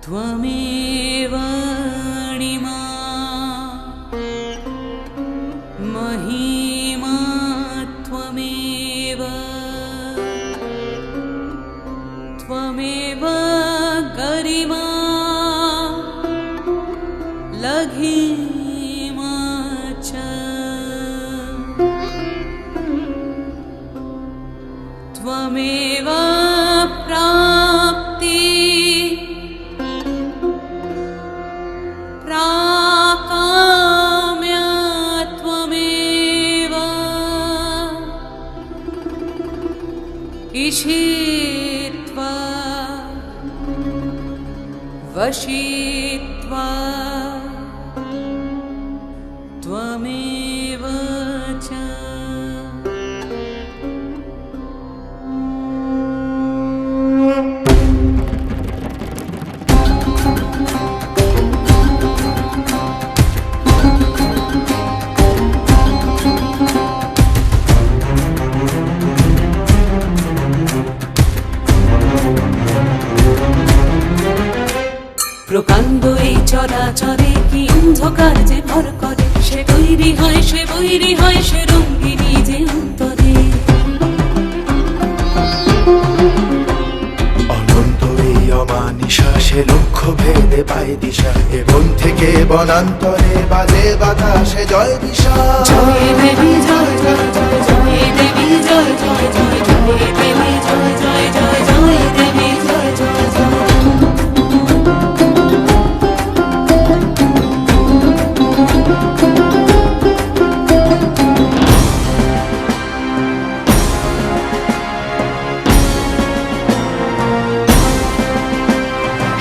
त्वमेव अणिमा महिमा त्वमेव त्वमेव गरिमा लघिमा च त्वमेव प्राप्ति प्राकाम्य त्वमेव इषित्वा वशित्वा त्वमेव च প্রকাণ্ড এই চরাচরে কি অন্ধকার যে ভর করে, সে বৈরী হয় সে রঙ্গিনী যে অন্তরে। অনন্ত এই অমানিশা, সে লক্ষ্য ভেদে পায় দিশা, এ বন থেকে বনান্তরে বাজে বাতাসে জয় দিশা। জয় দেবী জয় জয় জয় জয় দেবী জয় জয় জয় জয় দেবী জয় জয় জয় জয় দেবী জয় জয় জয়।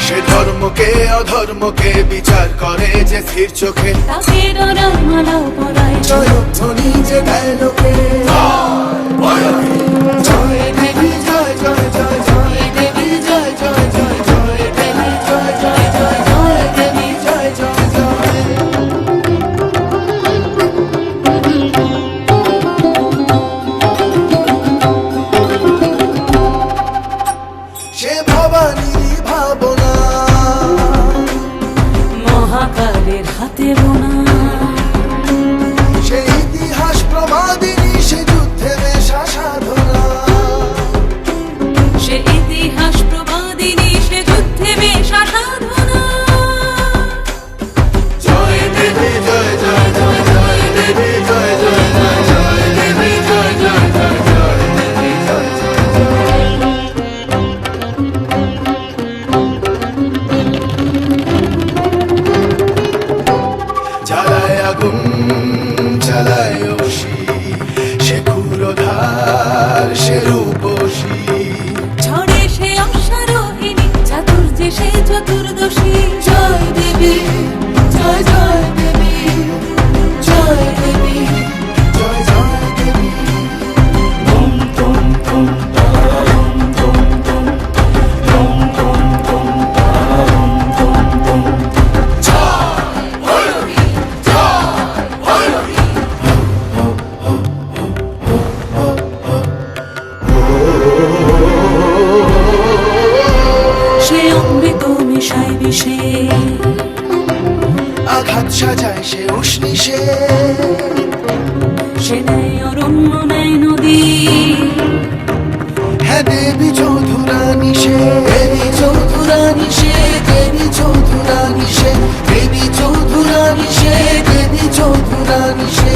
সে ধর্মকে অধর্মকে বিচার করে যে স্থির চোখে, তাকের রঙমালা পরায় জয়ধ্বনি যে দেয় লোকে। জয় দেবী জয় জয় জয় জয় দেবী জয় জয় জয় জয় দেবী জয় জয় জয় জয় দেবী জয় জয় জয়। সে ভবানীর ভাবনা, মহাকালের হাতে বোনা। সে ইতিহাস প্রমাদিনী, সে যুদ্ধে বেশা সাধনা। সে ইতিহাস প্রবাদিনী, সে যুদ্ধে বেশা সাধনা। জয় দেবী জয় জয় জয় জয় দেবী জয় জয় জয় জয় দেবী জয় জয় জয় জয় দেবী জয় জয় জয়। জ্বালায় আগুন জ্বালায় অসি, সে ক্ষুরধার সে রূপসী। ঝড়ে সে অশ্বারোহিণী, চাতুর্যে সে চতুর্দশী। জয় দেবী জয় জয় দেবী জয় দেবী জয় জয় দেবী। সে অমৃত মিশায় বিষে, আঘাত সাজায় সে উষ্ণিসে। সে নেয় অরণ্য নেয় নদী। হ্যাঁ দেবী চৌধুরানী সে, দেবী চৌধুরানী সে, দেবী চৌধুরানী সে, দেবী চৌধুরানী সে, দেবী চৌধুরানী সে।